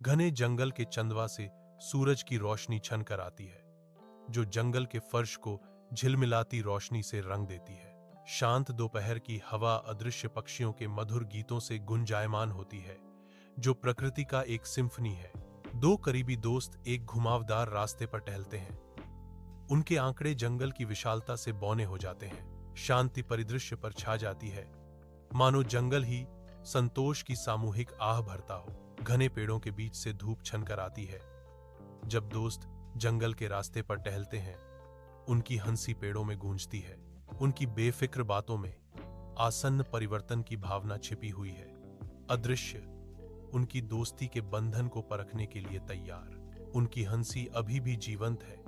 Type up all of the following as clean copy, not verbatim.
घने जंगल के चंदवा से सूरज की रोशनी छन कर आती है, जो जंगल के फर्श को झिलमिलाती रोशनी से रंग देती है। शांत दोपहर की हवा अदृश्य पक्षियों के मधुर गीतों से गुंजायमान होती है, जो प्रकृति का एक सिम्फनी है। दो करीबी दोस्त एक घुमावदार रास्ते पर टहलते हैं। उनके आंकड़े जंगल की विशालता से बौने हो जाते हैं। शांति परिदृश्य पर छा जाती है, मानो जंगल ही संतोष की सामूहिक आह भरता हो। घने पेड़ों के बीच से धूप छनकर आती है। जब दोस्त जंगल के रास्ते पर टहलते हैं, उनकी हंसी पेड़ों में गूंजती है। उनकी बेफिक्र बातों में आसन्न परिवर्तन की भावना छिपी हुई है। अदृश्य उनकी दोस्ती के बंधन को परखने के लिए तैयार। उनकी हंसी अभी भी जीवंत है।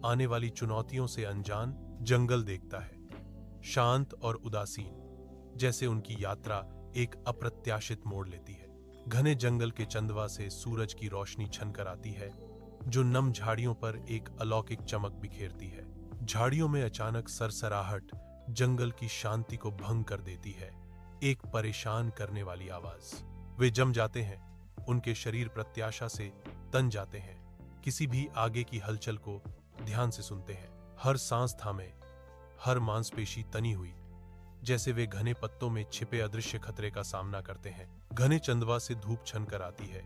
आने वाली चुनौतियों से अनजान जंगल देखता है, शांत और उदासीन, जैसे उनकी यात्रा एक अप्रत्याशित मोड़ लेती है। घने जंगल के चंदवा से सूरज की रोशनी छनकर आती है, जो नम झाड़ियों पर एक अलौकिक चमक बिखेरती है। झाड़ियों में अचानक सरसराहट जंगल की शांति को भंग कर देती है। एक परेशान करने वाली आवाज। वे जम जाते हैं, उनके शरीर प्रत्याशा से तन जाते हैं। किसी भी आगे की हलचल को ध्यान से सुनते हैं। हर सांस थामे, हर मांसपेशी तनी हुई, जैसे वे घने पत्तों में छिपे अदृश्य खतरे का सामना करते हैं। घने चंदवा से धूप छनकर आती है,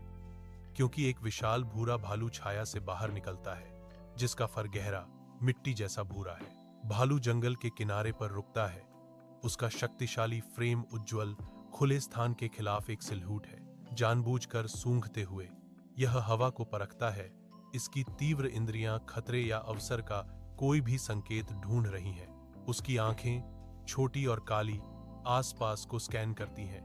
क्योंकि एक विशाल भूरा भालू छाया से बाहर निकलता है, जिसका फर गहरा मिट्टी जैसा भूरा है। भालू जंगल के किनारे पर रुकता है। उसका शक्तिशाली फ्रेम उज्ज्वल खुले स्थान के खिलाफ एक सिलहूट है। जानबूझकर सूंघते हुए यह हवा को परखता है। इसकी तीव्र इंद्रियां खतरे या अवसर का कोई भी संकेत ढूंढ रही हैं। उसकी आंखें छोटी और काली आसपास को स्कैन करती हैं,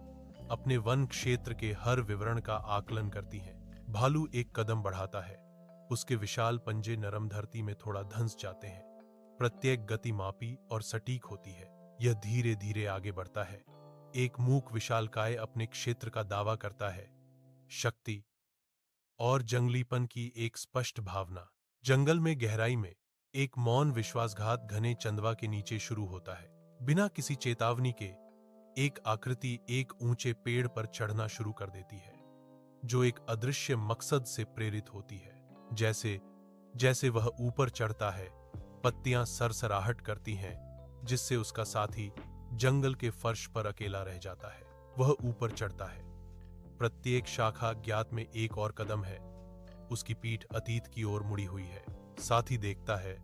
अपने वन क्षेत्र के हर विवरण का आकलन करती हैं। भालू एक कदम बढ़ाता है। उसके विशाल पंजे नरम धरती में थोड़ा धंस जाते हैं। प्रत्येक गति मापी और सटीक होती है। यह धीरे धीरे आगे बढ़ता है। एक मूक विशालकाय अपने क्षेत्र का दावा करता है। शक्ति और जंगलीपन की एक स्पष्ट भावना। जंगल में गहराई में एक मौन विश्वासघात घने चंदवा के नीचे शुरू होता है। बिना किसी चेतावनी के एक आकृति एक ऊंचे पेड़ पर चढ़ना शुरू कर देती है, जो एक अदृश्य मकसद से प्रेरित होती है। जैसे जैसे वह ऊपर चढ़ता है, पत्तियां सरसराहट करती हैं, जिससे उसका साथी जंगल के फर्श पर अकेला रह जाता है। वह ऊपर चढ़ता है। प्रत्येक शाखा ज्ञात में एक और कदम है। उसकी पीठ अतीत की ओर मुड़ी हुई है। साथी देखता है,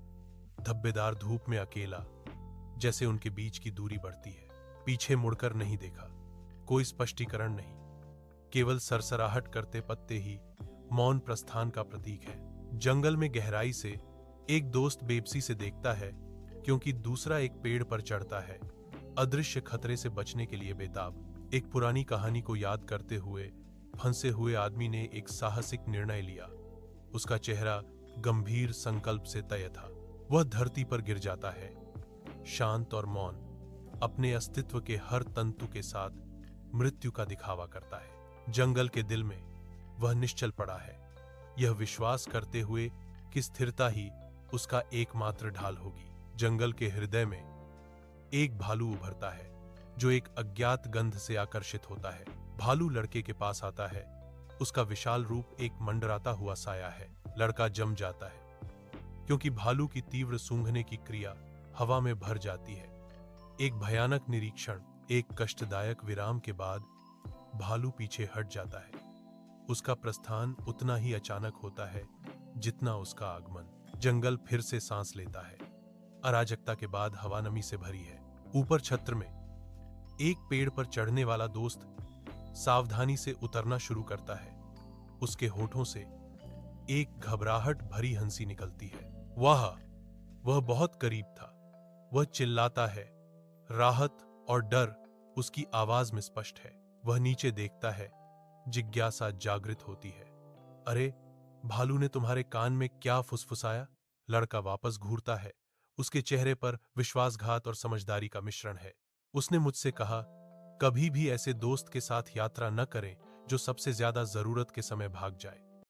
धब्बेदार धूप में अकेला, जैसे उनके बीच की दूरी बढ़ती है। पीछे मुड़कर नहीं देखा, कोई स्पष्टीकरण नहीं, केवल सरसराहट करते पत्ते ही मौन प्रस्थान का प्रतीक है। जंगल में गहराई से एक दोस्त बेबसी से देखता है, क्योंकि दूसरा एक पेड़ पर चढ़ता है, अदृश्य खतरे से बचने के लिए बेताब। एक पुरानी कहानी को याद करते हुए फंसे हुए आदमी ने एक साहसिक निर्णय लिया। उसका चेहरा गंभीर संकल्प से तय था। वह धरती पर गिर जाता है, शांत और मौन, अपने अस्तित्व के हर तंतु के साथ मृत्यु का दिखावा करता है। जंगल के दिल में वह निश्चल पड़ा है, यह विश्वास करते हुए कि स्थिरता ही उसका एकमात्र ढाल होगी। जंगल के हृदय में एक भालू उभरता है, जो एक अज्ञात गंध से आकर्षित होता है। भालू लड़के के पास आता है। उसका विशाल रूप एक मंडराता हुआ साया है। लड़का जम जाता है, क्योंकि भालू की तीव्र सूंघने की क्रिया हवा में भर जाती है। एक भयानक निरीक्षण, एक कष्टदायक विराम के बाद भालू पीछे हट जाता है। उसका प्रस्थान उतना ही अचानक होता है जितना उसका आगमन। जंगल फिर से सांस लेता है। अराजकता के बाद हवा नमी से भरी है। ऊपर छत्र में एक पेड़ पर चढ़ने वाला दोस्त सावधानी से उतरना शुरू करता है। उसके होठों से एक घबराहट भरी हंसी निकलती है। वह बहुत करीब था। वह चिल्लाता है। राहत और डर उसकी आवाज में स्पष्ट है। वह नीचे देखता है। जिज्ञासा जागृत होती है। अरे, भालू ने तुम्हारे कान में क्या फुसफुसाया? लड़का वापस घूरता है। उसके चेहरे पर विश्वासघात और समझदारी का मिश्रण है। उसने मुझसे कहा, कभी भी ऐसे दोस्त के साथ यात्रा न करें जो सबसे ज्यादा जरूरत के समय भाग जाए।